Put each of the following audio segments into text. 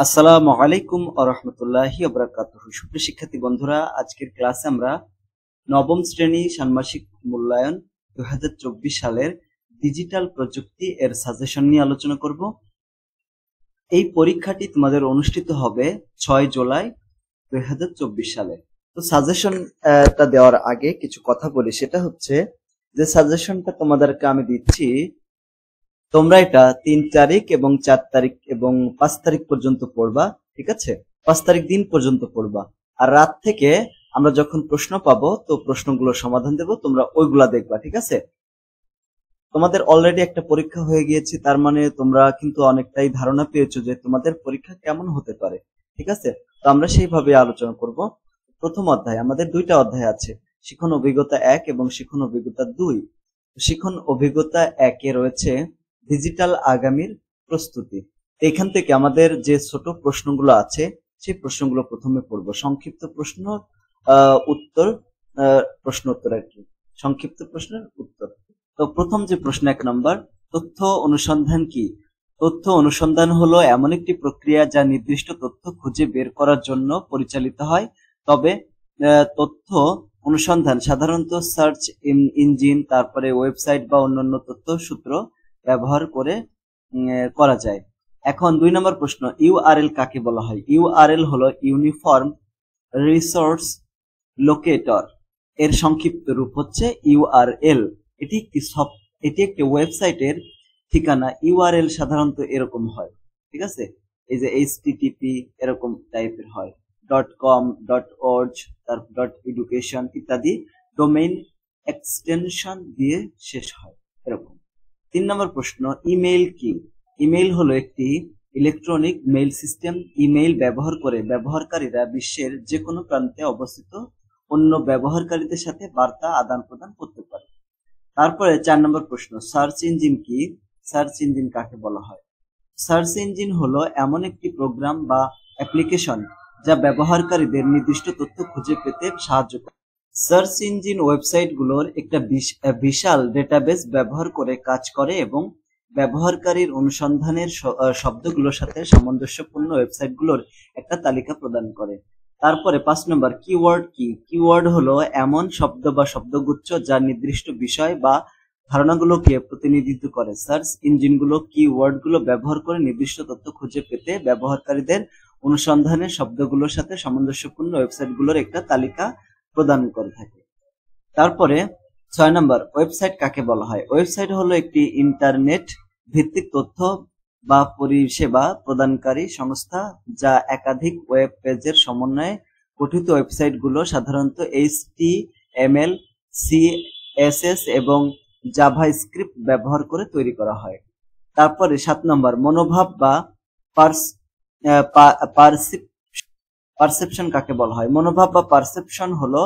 আসসালামু আলাইকুম ওয়া রাহমাতুল্লাহি ওয়া বারাকাতুহু। সুপ্রিয় শিক্ষার্থী বন্ধুরা, আজকের ক্লাসে আমরা নবম শ্রেণী ষান্মাসিক মূল্যায়ন 2024 সালের ডিজিটাল প্রযুক্তি এর সাজেশন নিয়ে আলোচনা করব। এই পরীক্ষাটি তোমাদের অনুষ্ঠিত হবে 6 জুলাই 2024 সালে। তো সাজেশনটা দেওয়ার আগে কিছু কথা বলি, সেটা হচ্ছে যে সাজেশনটা তোমাদেরকে আমি দিচ্ছি, তোমরা এটা 3 তারিখ এবং 4 তারিখ এবং 5 তারিখ পর্যন্ত পড়বা, ঠিক আছে? 5 তারিখ দিন পর্যন্ত পড়বা, আর রাত থেকে আমরা যখন প্রশ্ন পাবো তো প্রশ্নগুলোর সমাধান দেব, তোমরা ওইগুলা দেখবা, ঠিক আছে? তোমাদের অলরেডি একটা পরীক্ষা হয়ে গিয়েছে, তার মানে তোমরা কিন্তু অনেকটাই ধারণা পেয়েছো যে তোমাদের পরীক্ষা কেমন হতে পারে, ঠিক আছে? তো আমরা সেইভাবে আলোচনা করব। প্রথম অধ্যায়, আমাদের 2টা অধ্যায় আছে, শিখন অভিজ্ঞতা 1 এবং শিখন অভিজ্ঞতা 2। শিখন অভিজ্ঞতা 1 এ রয়েছে ডিজিটাল আগামীর প্রস্তুতি। এখান থেকে আমাদের যে ছোট প্রশ্নগুলো আছে সেই প্রশ্নগুলো প্রথমে পড়ব, সংক্ষিপ্ত প্রশ্ন উত্তর, প্রশ্ন উত্তর আর কি, সংক্ষিপ্ত প্রশ্নের উত্তর। তো প্রথম যে প্রশ্ন 1 নম্বর, তথ্য অনুসন্ধান কি? তথ্য অনুসন্ধান হলো এমন একটি প্রক্রিয়া যা নির্দিষ্ট তথ্য খুঁজে বের করার জন্য পরিচালিত হয়। তবে তথ্য অনুসন্ধান সাধারণত সার্চ ইঞ্জিন, তারপরে ওয়েবসাইট বা অন্যান্য তথ্য সূত্র ব্যবহার করে করা যায়। এখন 2 নম্বর প্রশ্ন, ইউআরএল কাকে বলা হয়? ইউআরএল হলো ইউনিফর্ম রিসোর্স লোকেটর, এর সংক্ষিপ্ত রূপ হচ্ছে ইউআরএল। এটি একটি ওয়েবসাইটের ঠিকানা। ইউআরএল সাধারণত এরকম হয়, ঠিক আছে? এই যে http এরকম টাইপের হয়, .com, .org, তারপর .education ইত্যাদি ডোমেইন এক্সটেনশন দিয়ে শেষ হয় এরকম। 3 নম্বর প্রশ্ন, ইমেইল কি? ইমেইল হলো একটি ইলেকট্রনিক মেইল সিস্টেম। ইমেইল ব্যবহার করে ব্যবহারকারীরা বিশ্বের যে কোনো প্রান্তে অবস্থিত অন্য ব্যবহারকারীদের সাথে বার্তা আদান প্রদান করতে পারে। তারপরে 4 নম্বর প্রশ্ন, সার্চ ইঞ্জিন কি? সার্চ ইঞ্জিন কাকে বলা হয়? সার্চ ইঞ্জিন হলো এমন একটি প্রোগ্রাম বা অ্যাপ্লিকেশন যা ব্যবহারকারীদের নির্দিষ্ট তথ্য খুঁজে পেতে সাহায্য করে। সার্চ ইঞ্জিন ওয়েবসাইটগুলোর একটা বিশাল ডেটাবেস ব্যবহার করে কাজ করে এবং ব্যবহারকারীর অনুসন্ধানের শব্দগুলোর সাথে সামঞ্জস্যপূর্ণ ওয়েবসাইটগুলোর একটা তালিকা প্রদান করে। তারপরে 5 নম্বর, কিওয়ার্ড কি? কিওয়ার্ড হলো এমন শব্দ বা শব্দগুচ্ছ যা নির্দিষ্ট বিষয় বা ধারণাগুলোকে প্রতিনিধিত্ব করে। সার্চ ইঞ্জিনগুলো কিওয়ার্ডগুলো ব্যবহার করে নির্দিষ্ট তথ্য খুঁজে পেতে ব্যবহারকারীদের অনুসন্ধানের শব্দগুলোর সাথে সামঞ্জস্যপূর্ণ ওয়েবসাইটগুলোর একটা তালিকা প্রদান করে থাকে। তারপরে 6 নম্বর, ওয়েবসাইট কাকে বলা হয়? ওয়েবসাইট হলো একটি ইন্টারনেট ভিত্তিক তথ্য বা পরিষেবা প্রদানকারী সংস্থা যা একাধিক ওয়েব পেজের সমন্বয়ে গঠিত। ওয়েবসাইটগুলো সাধারণত HTML, CSS এবং জাভাস্ক্রিপ্ট ব্যবহার করে তৈরি করা হয়। তারপরে 7 নম্বর, মনোভাব বা পারসেপশন কাকে বলা হয়? মনোভাব বা পারসেপশন হলো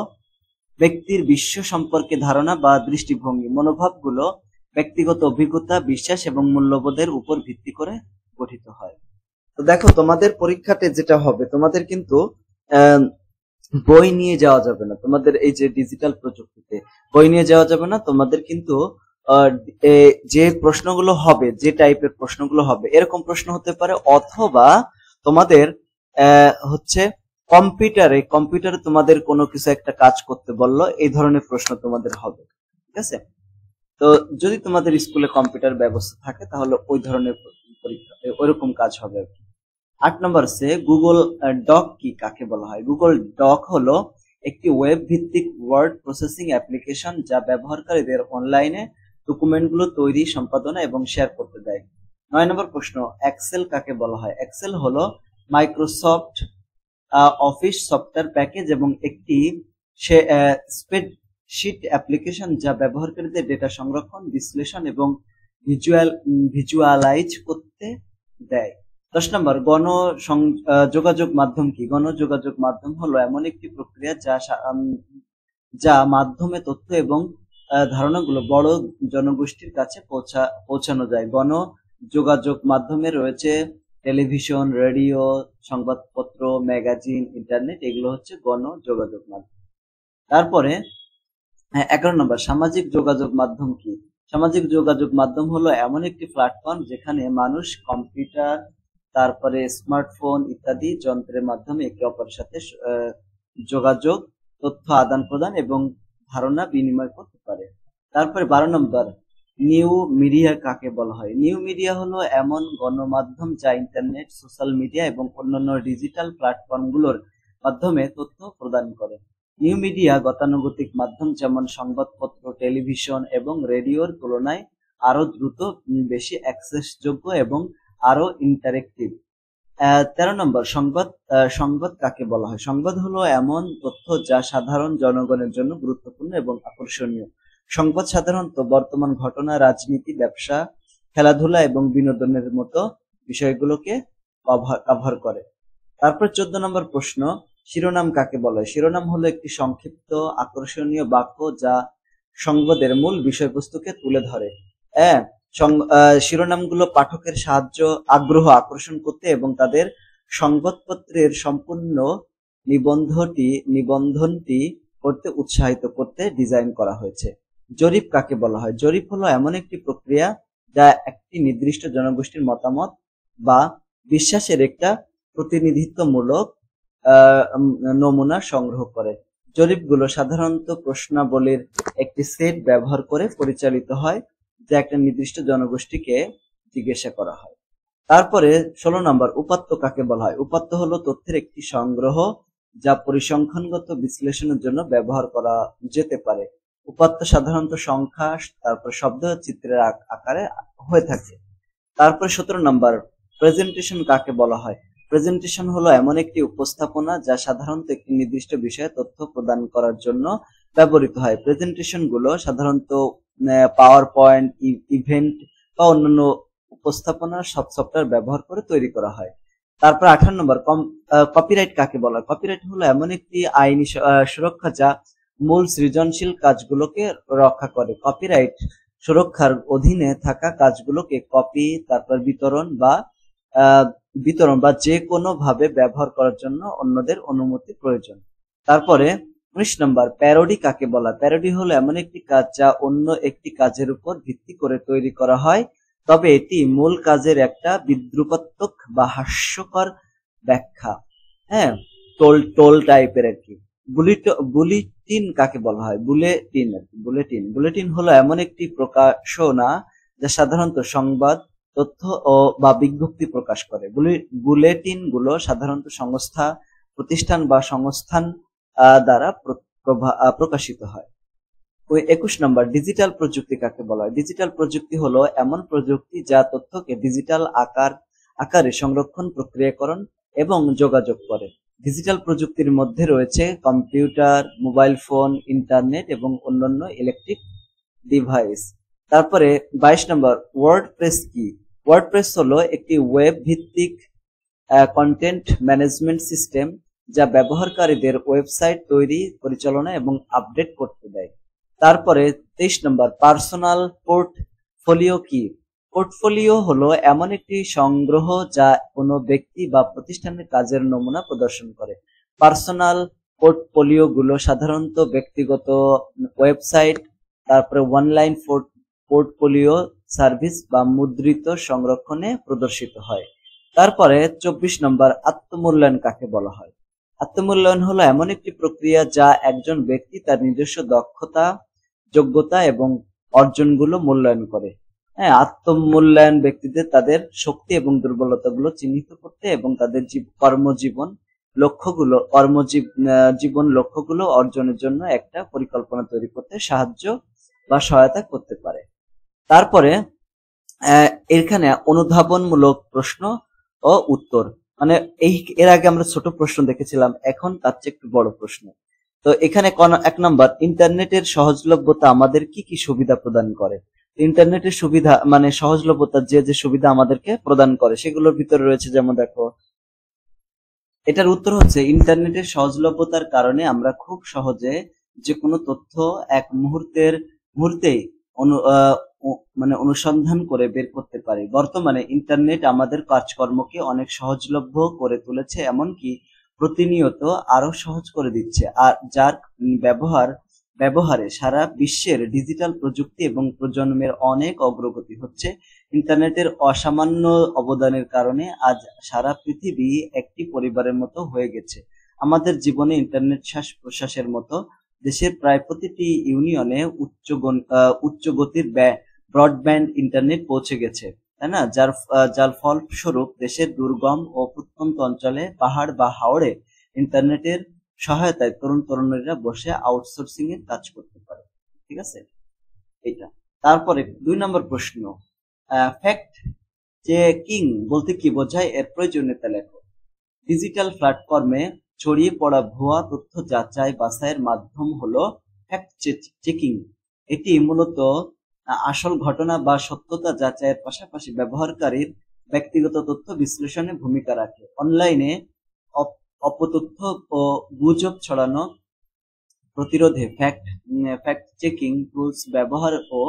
ব্যক্তির বিশ্ব সম্পর্কে ধারণা বা দৃষ্টিভঙ্গি। মনোভাবগুলো ব্যক্তিগত অভিজ্ঞতা, বিশ্বাস এবং মূল্যবোধের উপর ভিত্তি করে গঠিত হয়। তো দেখো, তোমাদের পরীক্ষাতে যেটা হবে, তোমাদের কিন্তু বই নিয়ে যাওয়া যাবে না। তোমাদের এই যে ডিজিটাল প্রযুক্তিতে বই নিয়ে যাওয়া যাবে না। তোমাদের কিন্তু যে প্রশ্নগুলো হবে, যে টাইপের প্রশ্নগুলো হবে, এরকম প্রশ্ন হতে পারে, অথবা তোমাদের হচ্ছে কম্পিউটারে তোমাদের কোনো কিছু একটা কাজ করতে বললো, এই ধরনের প্রশ্ন তোমাদের হবে, ঠিক আছে? তো যদি তোমাদের স্কুলে কম্পিউটার ব্যবস্থা থাকে তাহলে ওই ধরনের পরীক্ষা, ওইরকম কাজ হবে আর কি। 8 নম্বর সে, গুগল ডক কি? কাকে বলা হয়? গুগল ডক হলো একটি ওয়েব ভিত্তিক ওয়ার্ড প্রসেসিং অ্যাপ্লিকেশন যা ব্যবহারকারীদের অনলাইনে ডকুমেন্টগুলো তৈরি, সম্পাদনা এবং শেয়ার করতে দেয়। 9 নম্বর প্রশ্ন, এক্সেল কাকে বলা হয়? এক্সেল হলো মাইক্রোসফট অফিস সফটওয়্যার প্যাকেজ এবং একটি স্প্রেডশিট অ্যাপ্লিকেশন যা ব্যবহারকারীদের ডেটা সংরক্ষণ, বিশ্লেষণ এবং ভিজুয়ালাইজ করতে দেয়। 10 নম্বর, যোগাযোগ মাধ্যম কি? গণযোগাযোগ মাধ্যম হলো এমন একটি প্রক্রিয়া যা মাধ্যমে তথ্য এবং ধারণাগুলো বড় জনগোষ্ঠীর কাছে পৌঁছানো যায়। গণযোগাযোগ মাধ্যমে রয়েছে টেলিভিশন, রেডিও, সংবাদপত্র, ম্যাগাজিন, ইন্টারনেট, এগুলো হচ্ছে গণযোগাযোগ মাধ্যম। তারপরে 11 নম্বর, সামাজিক যোগাযোগ মাধ্যম কি? সামাজিক যোগাযোগ মাধ্যম হলো এমন একটি প্ল্যাটফর্ম যেখানে মানুষ কম্পিউটার তারপরে স্মার্টফোন ইত্যাদি যন্ত্রের মাধ্যমে একে অপরের সাথে যোগাযোগ, তথ্য আদান প্রদান এবং ধারণা বিনিময় করতে পারে। তারপরে 12 নম্বর, নিউ মিডিয়া কাকে বলা হয়? নিউ মিডিয়া হলো এমন গণমাধ্যম যা ইন্টারনেট, সোশ্যাল মিডিয়া এবং অন্যান্য ডিজিটাল প্ল্যাটফর্মগুলোর মাধ্যমে তথ্য প্রদান করে। নিউ মিডিয়া গতানুগতিক মাধ্যম যেমন সংবাদপত্র, টেলিভিশন এবং রেডিওর তুলনায় আরো দ্রুত, বেশি অ্যাক্সেসযোগ্য এবং আরো ইন্টারেক্টিভ। 13 নম্বর, সংবাদ। সংবাদ কাকে বলা হয়? সংবাদ হলো এমন তথ্য যা সাধারণ জনগণের জন্য গুরুত্বপূর্ণ এবং আকর্ষণীয়। সংবাদ সাধারণত বর্তমান ঘটনা, রাজনীতি, ব্যবসা, খেলাধুলা এবং বিনোদনের মতো বিষয়গুলোকে কভার করে। তারপর 14 নম্বর প্রশ্ন, শিরোনাম কাকে বলা হয়? শিরোনাম হলো একটি সংক্ষিপ্ত আকর্ষণীয় বাক্য যা সংবাদের মূল বিষয়বস্তুকে তুলে ধরে। শিরোনামগুলো পাঠকের আগ্রহ আকর্ষণ করতে এবং তাদের সংবাদপত্রের সম্পূর্ণ নিবন্ধনটি করতে উৎসাহিত করতে ডিজাইন করা হয়েছে। জরিপ কাকে বলা হয়? জরিপ হলো এমন একটি প্রক্রিয়া যা একটি নির্দিষ্ট জনগোষ্ঠীর মতামত বা বিশ্বাসের একটা প্রতিনিধিত্বমূলক নমুনা সংগ্রহ করে। জরিপগুলো সাধারণত প্রশ্নাবলীর একটি সেট ব্যবহার করে পরিচালিত হয় যা একটা নির্দিষ্ট জনগোষ্ঠীকে জিজ্ঞাসা করা হয়। তারপরে 16 নম্বর, উপাত্ত কাকে বলা হয়? উপাত্ত হলো তথ্যের একটি সংগ্রহ যা পরিসংখ্যানগত বিশ্লেষণের জন্য ব্যবহার করা যেতে পারে। উপাত্ত সাধারণত সংখ্যা, তারপর শব্দ, চিত্রের আকারে হয়ে থাকে। তারপর 17 নম্বর, প্রেজেন্টেশন কাকে বলা হয়? প্রেজেন্টেশন হলো এমন একটি উপস্থাপনা যা সাধারণত একটি নির্দিষ্ট বিষয়ে তথ্য প্রদান করার জন্য ব্যবহৃত হয়। প্রেজেন্টেশন গুলো সাধারণত পাওয়ার পয়েন্ট, ইভেন্ট বা অন্যান্য উপস্থাপনা সফটওয়্যার ব্যবহার করে তৈরি করা হয়। তারপর 18 নম্বর, কপিরাইট কাকে বলা হয়? কপিরাইট হলো এমন একটি আইনি সুরক্ষা যা মূল সৃজনশীল কাজগুলোকে রক্ষা করে। কপিরাইট সুরক্ষার অধীনে থাকা কাজগুলোকে কপি, তারপর বিতরণ বা যে কোনো ভাবে ব্যবহার করার জন্য অন্যদের অনুমতি প্রয়োজন। তারপরে 19 নম্বর, প্যারোডি কাকে বলা? প্যারোডি হলো এমন একটি কাজ যা অন্য একটি কাজের উপর ভিত্তি করে তৈরি করা হয়, তবে এটি মূল কাজের একটা বিদ্রুপাত্মক বা হাস্যকর ব্যাখ্যা। টোল টাইপের আর কি। বুলেটিন কাকে বলা হয়? বুলেটিন হলো এমন একটি প্রকাশনা যা সাধারণত সংবাদ, তথ্য বা বিজ্ঞপ্তি প্রকাশ করে। বুলেটিন গুলো সাধারণত সংস্থা, প্রতিষ্ঠান বা সংস্থান দ্বারা প্রকাশিত হয়। 21 নম্বর, ডিজিটাল প্রযুক্তি কাকে বলা হয়? ডিজিটাল প্রযুক্তি হলো এমন প্রযুক্তি যা তথ্যকে ডিজিটাল আকারে সংরক্ষণ, প্রক্রিয়াকরণ এবং যোগাযোগ করে। ডিজিটাল প্রযুক্তির মধ্যে রয়েছে কম্পিউটার, মোবাইল ফোন, ইন্টারনেট এবং অন্যান্য ইলেকট্রিক ডিভাইস। তারপরে 22 নম্বর, ওয়ার্ডপ্রেস কি? ওয়ার্ডপ্রেস হলো একটি ওয়েব ভিত্তিক কন্টেন্ট ম্যানেজমেন্ট সিস্টেম যা ব্যবহারকারীদের ওয়েবসাইট তৈরি, পরিচালনা এবং আপডেট করতে দেয়। তারপরে 23 নম্বর, পার্সোনাল পোর্টফোলিও কি? পোর্টফোলিও হলো এমন একটি সংগ্রহ যা কোনো ব্যক্তি বা প্রতিষ্ঠানের কাজের নমুনা প্রদর্শন করে। পার্সোনাল পোর্টফোলিও গুলো সাধারণত ব্যক্তিগত ওয়েবসাইট, তারপরে অনলাইন পোর্টফোলিও সার্ভিস বা মুদ্রিত সংরক্ষণে প্রদর্শিত হয়। তারপরে 24 নম্বর, আত্মমূল্যায়ন কাকে বলা হয়? আত্মমূল্যায়ন হলো এমন একটি প্রক্রিয়া যা একজন ব্যক্তি তার নিজস্ব দক্ষতা, যোগ্যতা এবং অর্জনগুলো মূল্যায়ন করে। আত্মমূল্যায়ন ব্যক্তিদের তাদের শক্তি এবং দুর্বলতাগুলো চিহ্নিত করতে এবং তাদের কর্মজীবন লক্ষ্যগুলো অর্জনের জন্য একটা পরিকল্পনা তৈরি করতে সাহায্য বা সহায়তা করতে পারে। তারপরে এখানে অনুধাবনমূলক প্রশ্ন ও উত্তর, মানে এর আগে আমরা ছোট প্রশ্ন দেখেছিলাম, এখন তার চেয়ে একটু বড় প্রশ্ন। তো এখানে 1 নম্বর, ইন্টারনেটের সহজলভ্যতা আমাদের কি কি সুবিধা প্রদান করে? ইন্টারনেটের সুবিধা মানে সহজলভ্যতা যে সুবিধা আমাদেরকে প্রদান করে সেগুলোর ভিতরে রয়েছে, যেমন দেখো, এটার উত্তর হচ্ছে ইন্টারনেটের সহজলভ্যতার কারণে আমরা খুব সহজে যে কোনো তথ্য এক মুহূর্তেই অনুসন্ধান করে বের করতে পারি। বর্তমানে ইন্টারনেট আমাদের কাজকর্মকে অনেক সহজলভ্য করে তুলেছে, এমনকি প্রতিনিয়ত আরো সহজ করে দিচ্ছে, আর যার ব্যবহার ব্যবহারে সারা বিশ্বের ডিজিটাল প্রযুক্তি এবং প্রজন্মের অনেক অগ্রগতি হচ্ছে। ইন্টারনেটের অসামান্য অবদানের কারণে আজ সারা পৃথিবী একটি পরিবারের মতো হয়ে গেছে। আমাদের জীবনে ইন্টারনেট শ্বাস প্রশ্বাসের মতো। দেশের প্রায় প্রতিটি ইউনিয়নে উচ্চ গতির ব্রডব্যান্ড ইন্টারনেট পৌঁছে গেছে, তাই না? যার ফলস্বরূপ দেশের দুর্গম ও প্রত্যন্ত অঞ্চলে পাহাড় বা হাওড়ে ইন্টারনেটের সহায়তায় তরুণ তরুণীরা বসে আউটসোর্সিং এর কাজ করতে পারে। ঠিক আছে, এটা। তারপরে 2 নম্বর প্রশ্ন, ফ্যাক্ট চেকিং বলতে কি বোঝায়, এর প্রয়োজনীয়তা লেখো। ডিজিটাল প্ল্যাটফর্মে ছড়িয়ে পড়া ভুয়া তথ্য যাচাই বাছাইয়ের মাধ্যম হলো ফ্যাক্ট চেকিং। এটি মূলত আসল ঘটনা বা সত্যতা যাচাইয়ের পাশাপাশি ব্যবহারকারীর ব্যক্তিগত তথ্য বিশ্লেষণে ভূমিকা রাখে। অনলাইনে অপতথ্য ও গুজব ছড়ানো প্রতিরোধে ফ্যাক্ট চেকিং টুলস ব্যবহার ও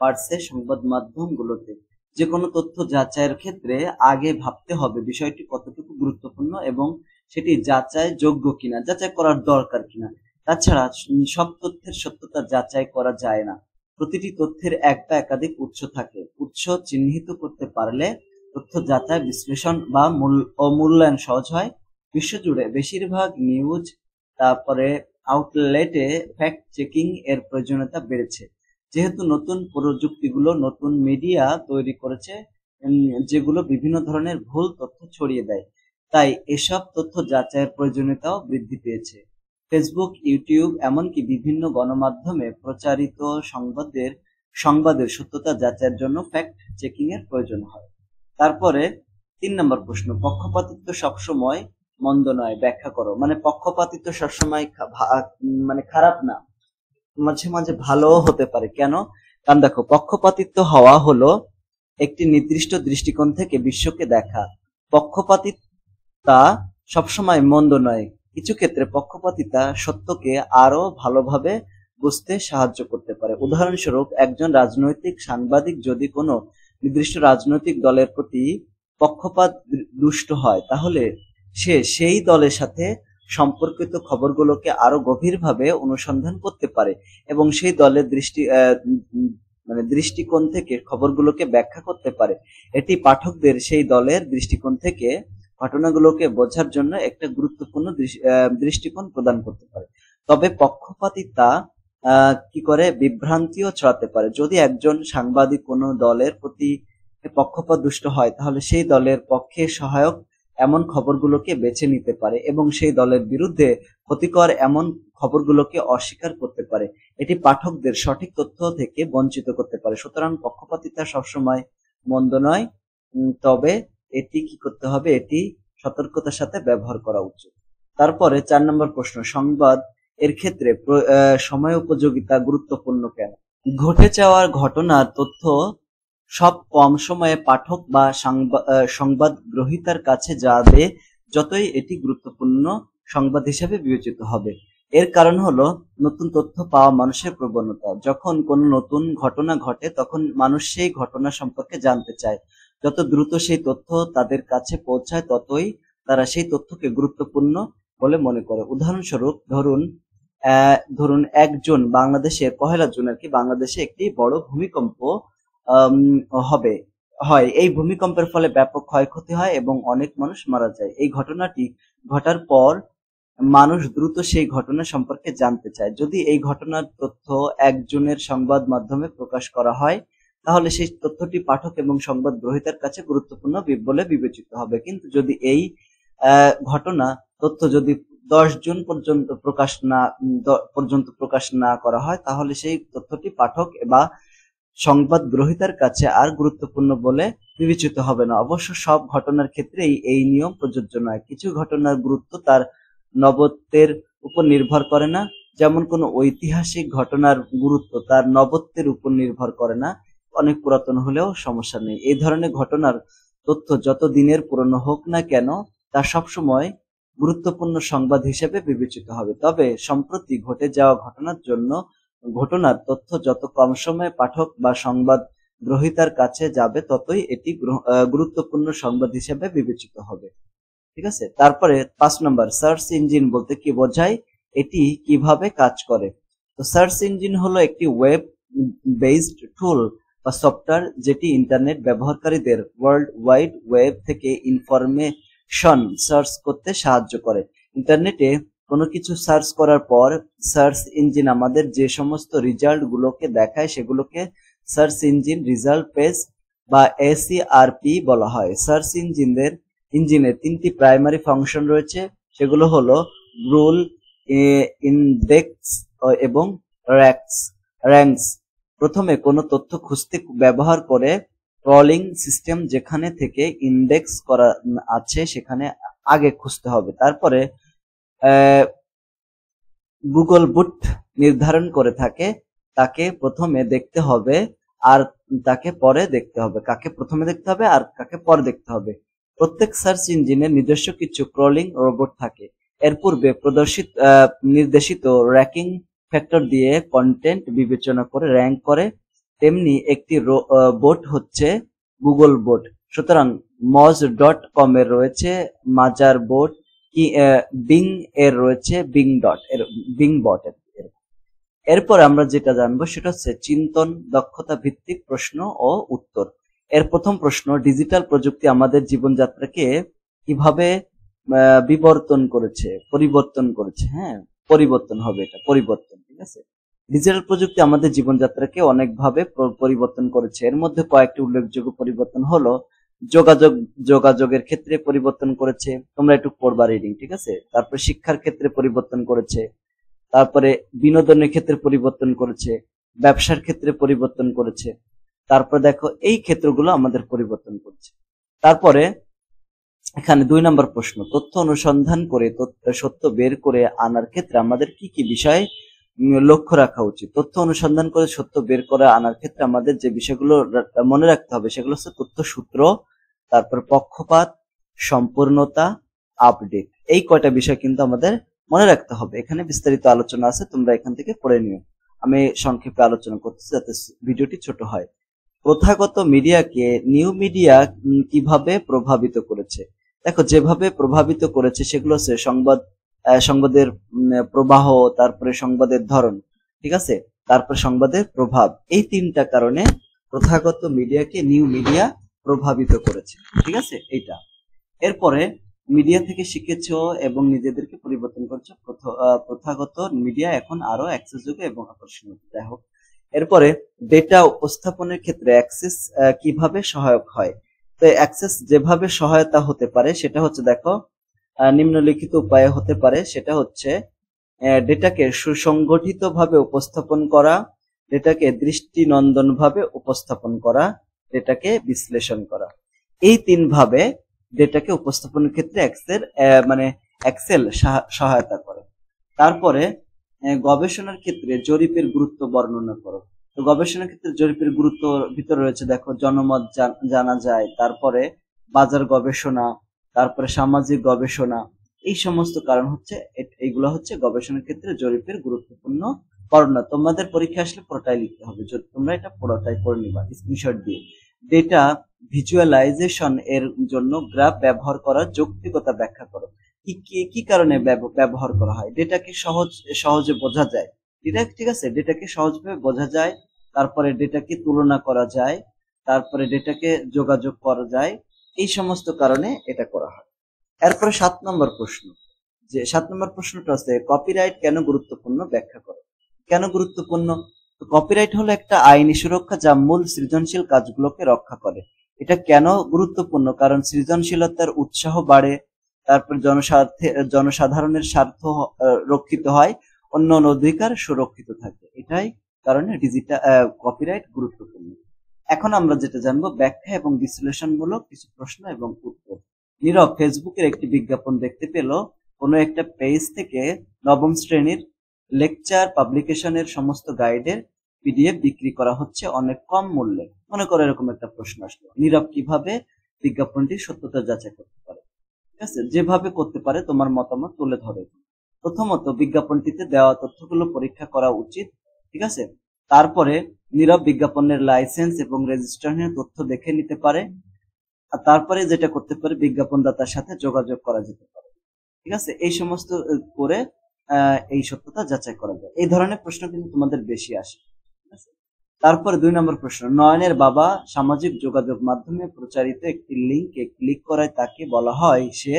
বাড়ছে সংবাদ মাধ্যমগুলোতে। যে কোনো তথ্য যাচাইয়ের ক্ষেত্রে আগে ভাবতে হবে বিষয়টি কতটুকু গুরুত্বপূর্ণ এবং সেটি যাচাই যোগ্য কিনা, যাচাই করার দরকার কিনা। তাছাড়া সব তথ্যের সত্যতা যাচাই করা যায় না। প্রতিটি তথ্যের এক বা একাধিক উৎস থাকে। উৎস চিহ্নিত করতে পারলে তথ্য যাচাই, বিশ্লেষণ বা মূল্যায়ন সহজ হয়। বিশ্বজুড়ে বেশিরভাগ নিউজ তারপরে আউটলেটে ফ্যাক্ট চেকিং এর প্রয়োজনীয়তা বেড়েছে, যেহেতু নতুন প্রযুক্তিগুলো নতুন মিডিয়া তৈরি করেছে যেগুলো বিভিন্ন ধরনের ভুল তথ্য ছড়িয়ে দেয়। তাই এসব তথ্য যাচাইয়ের প্রয়োজনীয়তাও বৃদ্ধি পেয়েছে। ফেসবুক, ইউটিউব এমনকি বিভিন্ন গণমাধ্যমে প্রচারিত সংবাদের সত্যতা যাচাইয়ের জন্য ফ্যাক্ট চেকিং এর প্রয়োজন হয়। তারপরে 3 নম্বর প্রশ্ন, পক্ষপাতিত্ব সবসময় মন্দ নয়, ব্যাখ্যা করো। মানে পক্ষপাতিত্ব সবসময় মানে খারাপ না, মাঝে মাঝে ভালোও হতে পারে। কেন? কারণ দেখো, পক্ষপাতিত্ব হওয়া হলো একটি নির্দিষ্ট দৃষ্টিকোণ থেকে বিশ্বকে দেখা। পক্ষপাতিতা সবসময় মন্দ নয়, কিছু ক্ষেত্রে পক্ষপাতিতা সত্যকে আরো ভালোভাবে বুঝতে সাহায্য করতে পারে। উদাহরণস্বরূপ, একজন রাজনৈতিক সাংবাদিক যদি কোনো নির্দিষ্ট রাজনৈতিক দলের প্রতি পক্ষপাত দুষ্ট হয়, তাহলে সে সেই দলের সাথে সম্পর্কিত খবরগুলোকে আরো গভীরভাবে অনুসন্ধান করতে পারে এবং সেই দলের দৃষ্টিকোণ থেকে খবরগুলোকে ব্যাখ্যা করতে পারে। এটি পাঠকদের সেই দলের দৃষ্টিকোণ থেকে ঘটনাগুলোকে বোঝার জন্য একটা গুরুত্বপূর্ণ দৃষ্টিকোণ প্রদান করতে পারে। তবে পক্ষপাতিতা কি করে, বিভ্রান্তিও ছড়াতে পারে। যদি একজন সাংবাদিক কোনো দলের প্রতি পক্ষপাত দুষ্ট হয়, তাহলে সেই দলের পক্ষে সহায়ক এমন খবরগুলোকে বেছে নিতে পারে এবং সেই দলের বিরুদ্ধে ক্ষতিকর এমন খবরগুলোকে অস্বীকার করতে পারে। এটি পাঠকদের সঠিক তথ্য থেকে বঞ্চিত করতে পারে। সুতরাং পক্ষপাতিতা সবসময় মন্দ নয়, তবে এটি কি করতে হবে, এটি সতর্কতার সাথে ব্যবহার করা উচিত। তারপরে 4 নম্বর প্রশ্ন, সংবাদ এর ক্ষেত্রে সময় উপযোগিতা গুরুত্বপূর্ণ কেন? ঘটে যাওয়ার ঘটনার তথ্য সব কম সময়ে পাঠক বা সংবাদ গ্রহীতার কাছে যাবে, যতই এটি গুরুত্বপূর্ণ সংবাদ হিসেবে বিবেচিত হবে। এর কারণ হলো নতুন তথ্য পাওয়া মানুষের প্রবণতা। যখন কোনো নতুন ঘটনা ঘটে, তখন মানুষ সেই ঘটনা সম্পর্কে জানতে চায়। যত দ্রুত সেই তথ্য তাদের কাছে পৌঁছায়, ততই তারা সেই তথ্যকে গুরুত্বপূর্ণ বলে মনে করে। উদাহরণস্বরূপ, ধরুন একজন বাংলাদেশের 1 জুন বাংলাদেশে একটি বড় ভূমিকম্প হয়। এই ভূমিকম্পের ফলে ব্যাপক ক্ষয়ক্ষতি হয় এবং অনেক মানুষ মারা যায়। এই ঘটনাটি ঘটার পর মানুষ দ্রুত সেই ঘটনা সম্পর্কে জানতে চায়। যদি এই ঘটনার তথ্য একজনের সংবাদ মাধ্যমে প্রকাশ করা হয়, তাহলে সেই তথ্যটি পাঠক এবং সংবাদ গ্রহীতার কাছে গুরুত্বপূর্ণ বলে বিবেচিত হবে। কিন্তু যদি এই ঘটনা তথ্য যদি 10 জন পর্যন্ত প্রকাশ না করা হয়, তাহলে সেই তথ্যটি পাঠক বা সংবাদ গ্রহীতার কাছে আর গুরুত্বপূর্ণ বলে বিবেচিত হবে না। অবশ্য সব ঘটনার ক্ষেত্রেই এই নিয়ম প্রযোজ্য নয়। কিছু ঘটনার গুরুত্ব তার নবত্বের উপর নির্ভর করে না, যেমন কোনো ঐতিহাসিক ঘটনার গুরুত্ব তার নবত্বের উপর নির্ভর করে না, অনেক পুরাতন হলেও সমস্যা নেই। এই ধরনের ঘটনার তথ্য যত দিনের পুরনো হোক না কেন, তা সবসময় গুরুত্বপূর্ণ সংবাদ হিসেবে বিবেচিত হবে। তবে সম্প্রতি ঘটে যাওয়া ঘটনার তথ্য যত কম সময়ে পাঠক বা সংবাদ গ্রহীতার কাছে যাবে, ততই এটি গুরুত্বপূর্ণ সংবাদ হিসেবে বিবেচিত হবে। ঠিক আছে। তারপরে 5 নম্বর, সার্চ ইঞ্জিন বলতে কি বোঝায়, এটি কিভাবে কাজ করে? তো সার্চ ইঞ্জিন হলো একটি ওয়েব বেসড টুল বা সফটওয়্যার যেটি ইন্টারনেট ব্যবহারকারীদের ওয়ার্ল্ড ওয়াইড ওয়েব থেকে ইনফরমেশন সার্চ করতে সাহায্য করে। ইন্টারনেটে কোনো কিছু সার্চ করার পর সার্চ ইঞ্জিন আমাদের যে সমস্ত রেজাল্ট গুলোকে দেখায় সেগুলোকে সার্চ ইঞ্জিন রেজাল্ট পেজ বা এসইআরপি বলা হয়। সার্চ ইঞ্জিনে তিনটি প্রাইমারি ফাংশন রয়েছে, সেগুলো হলো রুল, ইনডেক্স এবং র্যাঙ্কস। প্রথমে কোনো তথ্য খুঁজতে ব্যবহার করে ক্রলিং সিস্টেম, যেখানে থেকে ইনডেক্স করা আছে সেখানে আগে খুঁজতে হবে। তারপরে গুগল বুট নির্ধারণ করে থাকে তাকে প্রথমে দেখতে হবে আর তাকে পরে দেখতে হবে, কাকে প্রথমে দেখতে হবে আর কাকে পরে দেখতে হবে। প্রত্যেক সার্চ ইঞ্জিনের নিজস্ব কিছু ক্রলিং রোবট থাকে। এর পূর্বে নির্দেশিত র্যাঙ্কিং ফ্যাক্টর দিয়ে কন্টেন্ট বিবেচনা করে র্যাঙ্ক করে। তেমনি একটি বোট হচ্ছে গুগল বোট। সুতরাং moz.com এর রয়েছে মাজার বোট, বিং এর রয়েছে বিং বট। এরপর আমরা যেটা জানবো সেটা হচ্ছে চিন্তন দক্ষতা ভিত্তিক প্রশ্ন ও উত্তর। এর প্রথম প্রশ্ন, ডিজিটাল প্রযুক্তি আমাদের জীবনযাত্রাকে কিভাবে পরিবর্তন করেছে। হ্যাঁ, পরিবর্তন হবে, এটা পরিবর্তন, ঠিক আছে। ডিজিটাল প্রযুক্তি আমাদের জীবনযাত্রাকে অনেকভাবে পরিবর্তন করেছে। এর মধ্যে কয়েকটি উল্লেখযোগ্য পরিবর্তন হলো যোগাযোগের ক্ষেত্রে পরিবর্তন করেছে, তোমরা একটু পড়বা রিডিং, ঠিক আছে। তারপরে শিক্ষার ক্ষেত্রে পরিবর্তন করেছে, তারপরে বিনোদনের ক্ষেত্রে পরিবর্তন করেছে, ব্যবসার ক্ষেত্রে পরিবর্তন করেছে। তারপর দেখো এই ক্ষেত্রগুলো আমাদের পরিবর্তন করেছে। তারপরে এখানে 2 নম্বর প্রশ্ন, তথ্য অনুসন্ধান করে সত্য বের করে আনার ক্ষেত্রে আমাদের কি কি বিষয় লক্ষ্য রাখা উচিত। তথ্য অনুসন্ধান করে সত্য বের করে আনার ক্ষেত্রে আমাদের যে বিষয়গুলো মনে রাখতে হবে সেগুলো হচ্ছে তথ্য সূত্র, তারপর পক্ষপাত, সম্পূর্ণতা, আপডেট। এই কয়টা বিষয় কিন্তু আমাদের মনে রাখতে হবে। এখানে বিস্তারিত আলোচনা আছে, তোমরা এখান থেকে পড়ে নিও। আমি সংক্ষেপে আলোচনা করতেছি যাতে ভিডিওটি ছোট হয়। প্রথাগত মিডিয়াকে নিউ মিডিয়া কিভাবে প্রভাবিত করেছে। দেখো, যেভাবে প্রভাবিত করেছে সেগুলো হচ্ছে সংবাদের প্রবাহ, তারপরে সংবাদের ধরন, ঠিক আছে, তারপর সংবাদের প্রভাব। এই 3টা কারণে প্রথাগত মিডিয়াকে নিউ মিডিয়া প্রভাবিত করেছে, ঠিক আছে এইটা। এরপরে মিডিয়া থেকে শিখেছো এবং নিজেদেরকে পরিবর্তন করছো। প্রথাগত মিডিয়া এখন আরো অ্যাক্সেসযোগ্য এবং আকর্ষণীয়। যাই হোক, এরপরে ডেটা উপস্থাপনের ক্ষেত্রে অ্যাক্সেস কিভাবে সহায়ক হয়। তো অ্যাক্সেস যেভাবে সহায়তা হতে পারে সেটা হচ্ছে, দেখো, নিম্নলিখিত উপায়ে হতে পারে। সেটা হচ্ছে ডেটাকে সুসংগঠিতভাবে উপস্থাপন করা, ডেটাকে দৃষ্টিনন্দনভাবে উপস্থাপন করা, ডেটাকে বিশ্লেষণ করা। এই 3 ভাবে ডেটাকে উপস্থাপনের ক্ষেত্রে এক্সেল সহায়তা করে। তারপরে গবেষণার ক্ষেত্রে জরিপের গুরুত্ব বর্ণনা করো। তো গবেষণার ক্ষেত্রে জরিপের গুরুত্ব ভিতরে রয়েছে, দেখো, জনমত জানা যায়, তারপরে বাজার গবেষণা, তারপরে সামাজিক গবেষণা। এই সমস্ত কারণ হচ্ছে, এইগুলো হচ্ছে গবেষণার ক্ষেত্রে জরিপের গুরুত্বপূর্ণ বর্ণনা। তোমাদের পরীক্ষা আসলে পুরোটাই লিখতে হবে, যদি তোমরা এটা পুরোটাই পড়ে নিবা স্ক্রিনশট দিয়ে। ডেটা ভিজুয়ালাইজেশন এর জন্য গ্রাফ ব্যবহার করার যৌক্তিকতা ব্যাখ্যা করো। কি কারণে ব্যবহার করা হয়। ডেটাকে সহজে বোঝা যায়, ঠিক আছে, ডেটাকে সহজভাবে বোঝা যায়, তারপরে ডেটাকে তুলনা করা যায়, তারপরে ডেটাকে যোগাযোগ করা যায়। এই সমস্ত কারণে এটা করা হয়। এরপরে 7 নম্বর প্রশ্ন, যে 7 নম্বর প্রশ্নটা হচ্ছে কপিরাইট কেন গুরুত্বপূর্ণ ব্যাখ্যা করো। কেন গুরুত্বপূর্ণ? তো কপিরাইট হলো একটা আইনি সুরক্ষা যা মূল সৃজনশীল কাজগুলোকে রক্ষা করে। এটা কেন গুরুত্বপূর্ণ? কারণ সৃজনশীলতার উৎসাহ বাড়ে, তারপর জনসাধারণের স্বার্থ রক্ষিত হয়, অন্য অধিকার সুরক্ষিত থাকে। এটাই কারণে কপিরাইট গুরুত্বপূর্ণ। এখন আমরা যেটা জানবো, ব্যাখ্যা এবং বিশ্লেষণমূলক কিছু প্রশ্ন এবং উত্তর। নীরব ফেসবুকের একটি বিজ্ঞাপন দেখতে পেল কোনো একটা পেজ থেকে নবম শ্রেণীর লেকচার পাবলিকেশনের সমস্ত গাইডের পিডিএফ বিক্রি করা হচ্ছে অনেক কম মূল্যে। মনে করো এরকম একটা প্রশ্ন আসলো, নীরব কিভাবে বিজ্ঞাপনটির সত্যতা যাচাই করতে পারে। ঠিক আছে, যেভাবে করতে পারে তোমার মতামত তুলে ধরে। প্রথমত, বিজ্ঞাপনটিতে দেওয়া তথ্যগুলো পরীক্ষা করা উচিত, ঠিক আছে। তারপরে নীরব বিজ্ঞাপনের লাইসেন্স এবং রেজিস্ট্রেশনের তথ্য দেখে নিতে পারে। আর তারপরে যেটা করতে পারে, বিজ্ঞাপনদাতার সাথে যোগাযোগ করা যেতে পারে, ঠিক আছে। এই সমস্ত করে এই সত্যতা যাচাই করা যায়। এই ধরনের প্রশ্ন কিন্তু তোমাদের বেশি আসে। ঠিক আছে? তারপর 2 নম্বর প্রশ্ন, নয়নের বাবা সামাজিক যোগাযোগ মাধ্যমে প্রচারিত একটি লিঙ্কে ক্লিক করায় তাকে বলা হয় সে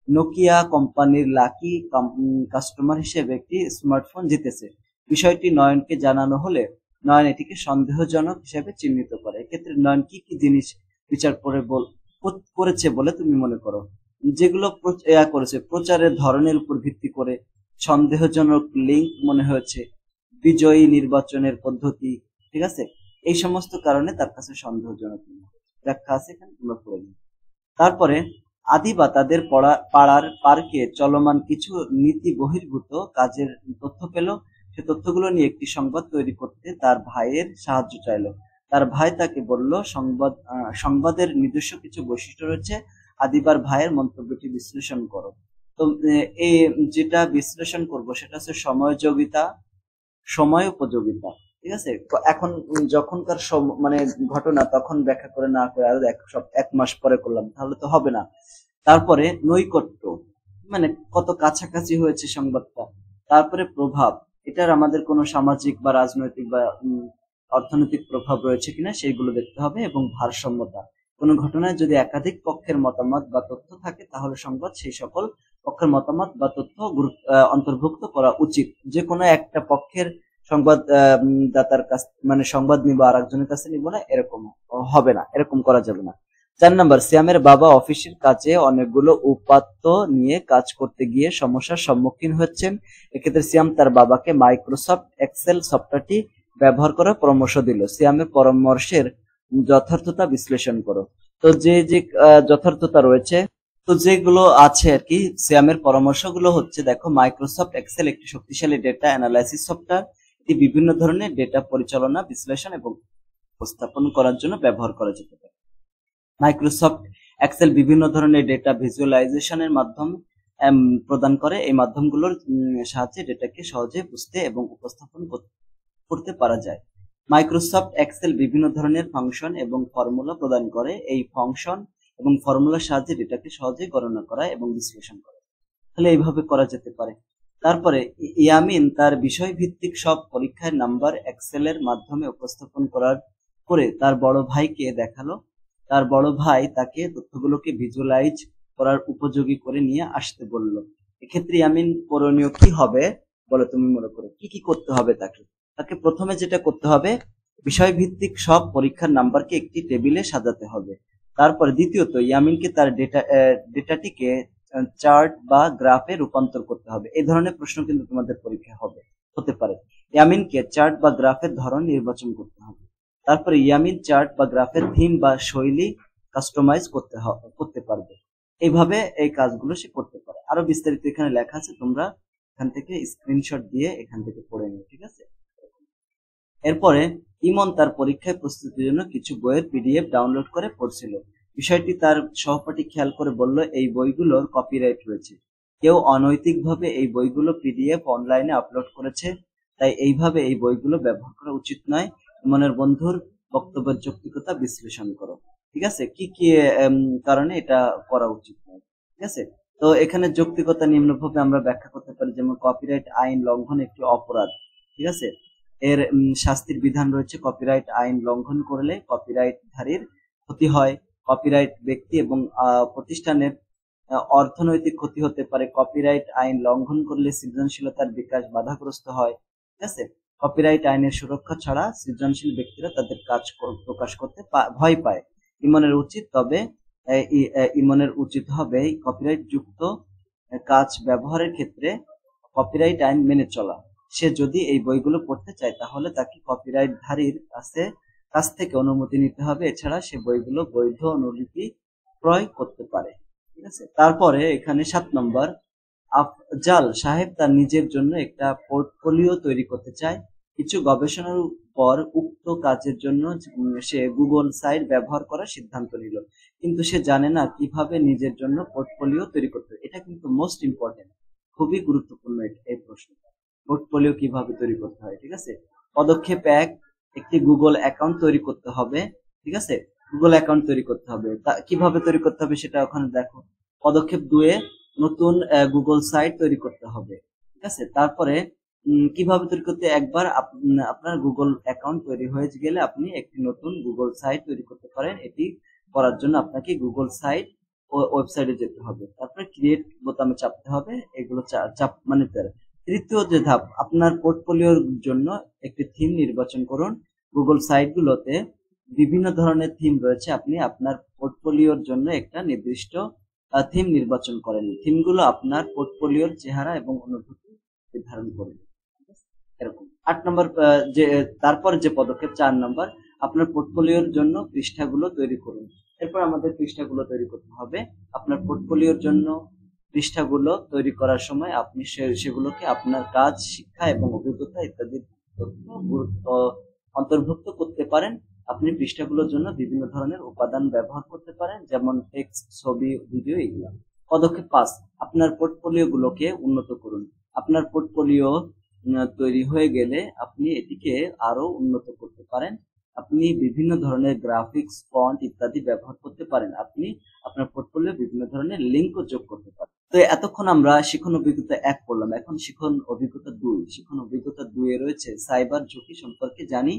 নোকিয়া কোম্পানির লাকি কাস্টমার হিসেবে একটি স্মার্টফোন জিতেছে। বিষয়টি নয়নকে জানানো হলে নয়ন এটিকে সন্দেহজনক হিসেবে চিহ্নিত করে। এক্ষেত্রে নয়ন কি কি জিনিস বিচার করেছে বলে তুমি মনে করো? যেগুলো করেছে, প্রচারের ধরনের উপর ভিত্তি করে সন্দেহজনক লিঙ্ক মনে হয়েছে, বিজয়ী নির্বাচনের পদ্ধতি, ঠিক আছে, এই সমস্ত কারণে তার কাছে সন্দেহজনক মনে হয়েছে। ব্যাখ্যা আছে এখানে, তোমরা পড়ে নিও। তারপরে আদিবা তাদের পাড়ার পার্কে চলমান কিছু নীতি বহির্ভূত কাজের তথ্য পেল। সে তথ্যগুলো নিয়ে একটি সংবাদ তৈরি করতে তার ভাইয়ের সাহায্য চাইল। তার ভাই তাকে বলল, সংবাদের নিজস্ব কিছু বৈশিষ্ট্য রয়েছে, আদিবার ভাইয়ের মন্তব্যটি বিশ্লেষণ করো। তো এই যেটা বিশ্লেষণ করব সেটা হচ্ছে সময় উপযোগিতা। ঠিক আছে, তো এখন যখনকার মানে ঘটনা তখন ব্যাখ্যা করে না করে আরো এক মাস পরে করলাম তাহলে তো হবে না। তারপরে নৈকট্য, মানে কত কাছাকাছি হয়েছে সংবাদটা। তারপরে প্রভাব, এটার আমাদের কোনো সামাজিক বা রাজনৈতিক বা অর্থনৈতিক প্রভাব রয়েছে কিনা সেইগুলো দেখতে হবে। এবং ভারসাম্যতা, কোনো ঘটনায় যদি একাধিক পক্ষের মতামত বা তথ্য থাকে তাহলে সংবাদ সেই সকল পক্ষের মতামত বা তথ্য অন্তর্ভুক্ত করা উচিত। যে কোনো একটা পক্ষের সংবাদ দাতার কাছ মানে সংবাদ নিব আর একজনের কাছে নিব না, এরকম হবে না, এরকম করা যাবে না। 4 নম্বর, সিয়ামের বাবা অফিসের কাজে অনেকগুলো উপাত্ত নিয়ে কাজ করতে গিয়ে সমস্যার সম্মুখীন হচ্ছেন। এক্ষেত্রে সিয়াম তার বাবাকে মাইক্রোসফট এক্সেল সফটওয়্যারটি ব্যবহার করার পরামর্শ দিল। সিয়ামের পরামর্শের যথার্থতা বিশ্লেষণ করো। তো যে যে যথার্থতা রয়েছে, তো যেগুলো আছে আর কি, সিয়ামের পরামর্শগুলো হচ্ছে, দেখো, মাইক্রোসফট এক্সেল একটি শক্তিশালী ডেটা অ্যানালাইসিস সফটওয়্যার। এটি বিভিন্ন ধরনের ডেটা পরিচালনা, বিশ্লেষণ এবং উপস্থাপন করার জন্য ব্যবহার করা যেতে পারে। মাইক্রোসফট এক্সেল বিভিন্ন ধরনের ডেটা ভিজুয়ালাইজেশনের মাধ্যম প্রদান করে। এই মাধ্যমগুলোর সাহায্যে ডেটাকে সহজে বুঝতে এবং উপস্থাপন করতে পারা যায়। মাইক্রোসফট এক্সেল বিভিন্ন ধরনের ফাংশন এবং ফর্মুলা প্রদান করে। এই ফাংশন এবং ফর্মুলার সাহায্যে ডেটাকে সহজে গণনা করা এবং বিশ্লেষণ করা, তাহলে এইভাবে করা যেতে পারে। তারপরে ইয়ামিন তার বিষয় ভিত্তিক সব পরীক্ষার নাম্বার এক্সেলের মাধ্যমে উপস্থাপন করে তার বড় ভাইকে দেখালো। তার বড় ভাই তাকে তথ্যগুলোকে ভিজুয়ালাইজ করার উপযোগী করে নিয়ে আসতে বলল। এক্ষেত্রে ইয়ামিন করণীয় কি হবে বলো, তুমি মনে করো কি কি করতে হবে? তাকে প্রথমে যেটা করতে হবে, বিষয় ভিত্তিক সব পরীক্ষার নাম্বারকে একটি টেবিলে সাজাতে হবে। তারপর দ্বিতীয়ত, ইয়ামিনকে তার ডেটাটিকে চার্ট বা গ্রাফে রূপান্তর করতে হবে। এই ধরনের প্রশ্ন কিন্তু তোমাদের পরীক্ষা হতে পারে। ইয়ামিনকে চার্ট বা গ্রাফের ধরন নির্বাচন করতে হবে। তারপরে ইয়ামিন চার্ট বা গ্রাফের থিম বা শৈলী কাস্টমাইজ করতে পারবে। এইভাবে এই কাজগুলো সে করতে পারে। আরো বিস্তারিত এখানে লেখা আছে, তোমরা এখান থেকে স্ক্রিনশট দিয়ে এখান থেকে পড়ে নিও, ঠিক আছে। এরপরে ইমন তার পরীক্ষায় প্রস্তুতির জন্য কিছু বইয়ের পিডিএফ ডাউনলোড করে পড়ছিল। বিষয়টি তার সহপাঠী খেয়াল করে বলল, এই বইগুলোর কপিরাইট রয়েছে। কেউ অনৈতিকভাবে এই বইগুলো পিডিএফ অনলাইনে আপলোড করেছে, তাই এইভাবে এই বইগুলো ব্যবহার করা উচিত নয়। ইমনের বন্ধুর বক্তব্যের যৌক্তিকতা বিশ্লেষণ করো। ঠিক আছে, কি কি কারণে এটা করা উচিত নয়। ঠিক আছে, তো এখানে যৌক্তিকতা নিম্নভাবে আমরা ব্যাখ্যা করতে পারি, যেমন কপিরাইট আইন লঙ্ঘন একটি অপরাধ। ঠিক আছে, এর শাস্তির বিধান রয়েছে। কপিরাইট আইন লঙ্ঘন করলে কপিরাইটধারীর ক্ষতি হয়। কপিরাইট ব্যক্তি এবং প্রতিষ্ঠানের অর্থনৈতিক ক্ষতি হতে পারে। কপিরাইট আইন লঙ্ঘন করলে সৃজনশীলতার বিকাশ বাধাগ্রস্ত হয়। ঠিক আছে, কপিরাইট আইনের সুরক্ষা ছাড়া সৃজনশীল ব্যক্তিরা তাদের কাজ প্রকাশ করতে ভয় পায়। ইমনের উচিত হবে কপিরাইট যুক্ত কাজ ব্যবহারের ক্ষেত্রে কপিরাইট আইন মেনে চলা। সে যদি এই বইগুলো পড়তে চায় তাহলে তাকে কপিরাইটধারীর কাছ থেকে অনুমতি নিতে হবে। এছাড়া সে বইগুলো বৈধ অনুলিপি ক্রয় করতে পারে। ঠিক আছে, তারপরে এখানে 7 নম্বর, আফজাল সাহেব তার নিজের জন্য একটা পোর্টফোলিও তৈরি করতে চায়। কিছু গবেষণার পর উক্ত কাজের জন্য সে গুগল সাইট ব্যবহার করার সিদ্ধান্ত নিল, কিন্তু সে জানে না কিভাবে নিজের জন্য পোর্টফোলিও তৈরি করতে। এটা কিন্তু মোস্ট ইম্পর্টেন্ট, খুবই গুরুত্বপূর্ণ এই প্রশ্নটা, পোর্টফোলিও কিভাবে তৈরি করতে হয়। ঠিক আছে, পদক্ষেপ 1, একটি গুগল অ্যাকাউন্ট তৈরি করতে হবে। ঠিক আছে, গুগল অ্যাকাউন্ট তৈরি করতে হবে। কিভাবে তৈরি করতে হবে সেটা ওখানে দেখো। পদক্ষেপ 2, নতুন গুগল সাইট তৈরি করতে হবে। ঠিক ঠিক আছে। তারপরে কিভাবে তৈরি করতে, একবার আপনার গুগল অ্যাকাউন্ট তৈরি হয়ে গেলে আপনি একটি নতুন গুগল সাইট তৈরি করতে পারেন। এটি করার জন্য আপনাকে গুগল সাইট ও ওয়েবসাইটে যেতে হবে, তারপরে ক্রিয়েট বোতামে চাপতে হবে। এগুলো চাপ মানে তৃতীয় যে ধাপ, আপনার পোর্টফোলিওর জন্য একটি থিম নির্বাচন করুন। গুগল সাইটগুলোতে বিভিন্ন ধরনের থিম রয়েছে, আপনি আপনার পোর্টফোলিওর জন্য একটা নির্দিষ্ট থিম নির্বাচন করেন। থিমগুলো আপনার পোর্টফোলিওর চেহারা এবং অনুভূতি নির্ধারণ করবে। এরকম 8 নম্বর যে তারপর যে পদক্ষেপ 4 নম্বর, আপনার পোর্টফোলিওর জন্য পৃষ্ঠাগুলো তৈরি করুন। এরপর আমাদের পৃষ্ঠাগুলো তৈরি করতে হবে। আপনার পোর্টফোলিওর জন্য পৃষ্ঠাগুলো তৈরি করার সময় আপনি সেগুলোকে আপনার কাজ, শিক্ষা এবং অভিজ্ঞতা ইত্যাদি তথ্য অন্তর্ভুক্ত করতে পারেন। আপনি পৃষ্ঠাগুলোর জন্য বিভিন্ন ধরনের উপাদান ব্যবহার করতে পারেন, যেমন টেক্সট, ছবি, ভিডিও, এগুলো। পদক্ষেপ 5, আপনার পোর্টফোলিওগুলোকে উন্নত করুন। আপনার পোর্টফোলিও তৈরি হয়ে গেলে আপনি এটিকে আরো উন্নত করতে পারেন। আপনি বিভিন্ন ধরনের গ্রাফিক্স, ফন্ট ইত্যাদি ব্যবহার করতে পারেন। আপনি আপনার পোর্টফোলিও বিভিন্ন ধরনের লিঙ্কও যোগ করতে পারেন। তো এতক্ষণ আমরা শিখন অভিজ্ঞতা 1 পড়লাম, এখন শিখন অভিজ্ঞতা 2। শিখন অভিজ্ঞতা 2 এ রয়েছে সাইবার ঝুঁকি সম্পর্কে জানি,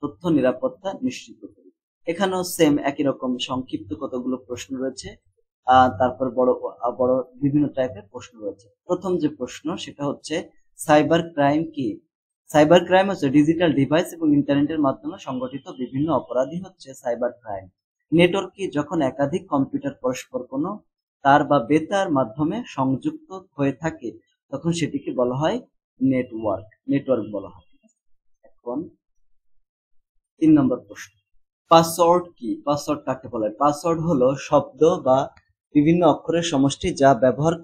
তথ্য নিরাপত্তা নিশ্চিত করি। এখানেও সেম একই রকম সংক্ষিপ্ত কতগুলো প্রশ্ন রয়েছে, তারপর বড় বড় বিভিন্ন টাইপের প্রশ্ন রয়েছে। প্রথম যে প্রশ্ন সেটা হচ্ছে সাইবার ক্রাইম কি? সাইবার ক্রাইম হচ্ছে ডিজিটাল ডিভাইস এবং ইন্টারনেটের মাধ্যমে সংগঠিত বিভিন্ন অপরাধী হচ্ছে সাইবার ক্রাইম। নেটওয়ার্ক কি? যখন একাধিক কম্পিউটার পরস্পর কোনো তার বা বেতার মাধ্যমে সংযুক্ত হয়ে থাকে তখন সেটিকে বলা হয় নেটওয়ার্ক বলা হয়। এখন 3 নম্বর প্রশ্ন, পাসওয়ার্ড কি? পাসওয়ার্ড কাকে বলে? পাসওয়ার্ড হলো শব্দ বা বিভিন্ন অক্ষরের সমষ্টি যা ব্যবহার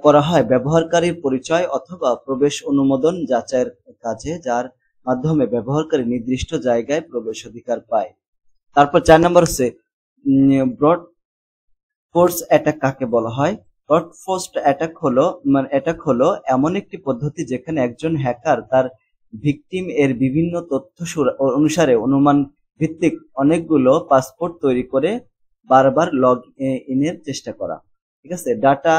করা হয় ব্যবহারকারীর পরিচয় অথবা প্রবেশ অনুমোদন যাচাইয়ের কাজে, যার মাধ্যমে ব্যবহারকারী নির্দিষ্ট জায়গায় প্রবেশ অধিকার পায়। তারপর 4 নম্বর হচ্ছে ব্রড ফোর্স অ্যাটাক কাকে বলা হয়? ব্রড ফোর্স অ্যাটাক হলো এমন একটি পদ্ধতি যেখানে একজন হ্যাকার তার ভিকটিম এর বিভিন্ন তথ্য অনুসারে অনুমান ভিত্তিক অনেকগুলো পাসপোর্ট তৈরি করে বারবার লগ ইনের চেষ্টা করা। ঠিক আছে। ডাটা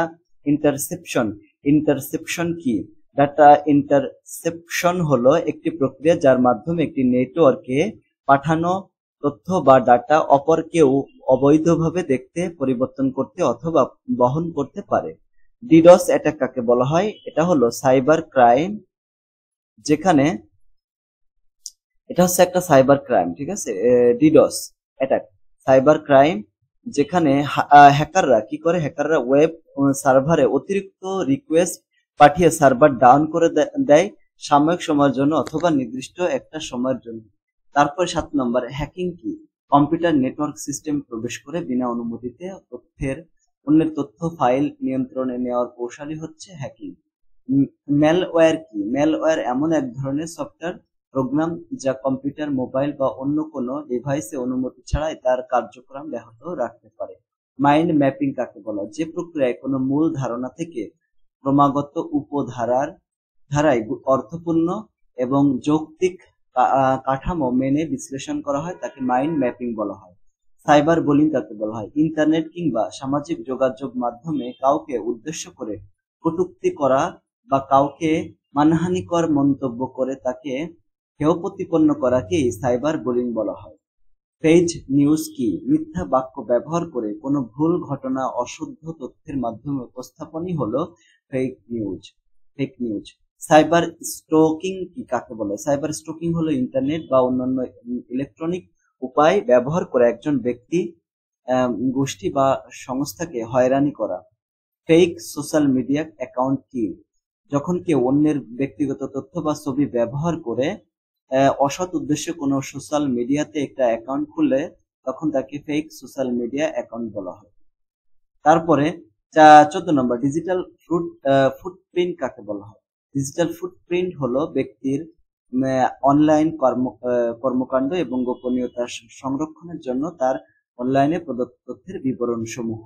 ইন্টারসেপশন কি? ডাটা ইন্টারসেপশন হলো একটি প্রক্রিয়া যার মাধ্যমে একটি নেটওয়ার্কে পাঠানো তথ্য বা ডাটা অপর কেউ অবৈধভাবে দেখতে, পরিবর্তন করতে অথবা বহন করতে পারে। ডিডস অ্যাটাক কাকে বলা হয়? এটা হলো সাইবার ক্রাইম, যেখানে এটা হচ্ছে একটা সাইবার ক্রাইম। ঠিক আছে। ডিডস অ্যাটাক সাইবার ক্রাইম, যেখানে হ্যাকাররা কি করে? হ্যাকাররা ওয়েব সার্ভারে অতিরিক্ত রিকোয়েস্ট পাঠিয়ে সার্ভার ডাউন করে দেয় সাময়িক সময়ের জন্য অথবা নির্দিষ্ট একটা সময়ের জন্য। তারপর 7 নম্বর, হ্যাকিং কি? কম্পিউটার নেটওয়ার্ক সিস্টেম প্রবেশ করে বিনা অনুমতিতে অন্যের তথ্য ফাইল নিয়ন্ত্রণে নেওয়ার কৌশলই হচ্ছে হ্যাকিং। ম্যালওয়্যার কি? ম্যালওয়্যার এমন এক ধরনের সফটওয়্যার প্রোগ্রাম যা কম্পিউটার, মোবাইল বা অন্য কোনো ডিভাইসে অনুমতি ছাড়াই তার কার্যক্রম ব্যাহত রাখতে পারে। মাইন্ড ম্যাপিং কাকে বলা? যে প্রক্রিয়ায় কোনো মূল ধারণা থেকে ক্রমাগত ধারায় অর্থপূর্ণ এবং যৌক্তিক কাঠামো মেনে বিশ্লেষণ করা হয় তাকে মাইন্ড ম্যাপিং বলা হয়। সাইবার বুলিং কাকে বলা হয়? ইন্টারনেট কিংবা সামাজিক যোগাযোগ মাধ্যমে কাউকে উদ্দেশ্য করে কটূক্তি করা বা কাউকে মানহানিকর মন্তব্য করে তাকে হেয় প্রতিপন্ন করাকেই সাইবার বুলিং বলা হয়। ফেক নিউজ কি? মিথ্যা বাক্য ব্যবহার করে কোনো ভুল ঘটনা অশুদ্ধ তথ্যের মাধ্যমে উপস্থাপনই হলো ফেক নিউজ। সাইবার স্টকিং কি কাকে বলে? সাইবার স্টকিং হলো ইন্টারনেট বা অন্যান্য ইলেকট্রনিক উপায় ব্যবহার করে একজন ব্যক্তি, গোষ্ঠী বা সংস্থাকে হয়রানি করা। ফেক সোশ্যাল মিডিয়া অ্যাকাউন্ট কি? যখন কেউ অন্যের ব্যক্তিগত তথ্য বা ছবি ব্যবহার করে অসৎ উদ্দেশ্যে কোনো সোশ্যাল মিডিয়াতে একটা অ্যাকাউন্ট খুলে তখন তাকে ফেক সোশ্যাল মিডিয়া অ্যাকাউন্ট বলা হয়। তারপরে 14 নম্বর, ডিজিটাল ফুটপ্রিন্ট কাকে বলা হয়? ডিজিটাল ফুটপ্রিন্ট হলো ব্যক্তির অনলাইন কর্মকাণ্ড এবং গোপনীয়তা সংরক্ষণের জন্য তার অনলাইনে প্রদত্ত তথ্যের বিবরণ সমূহ।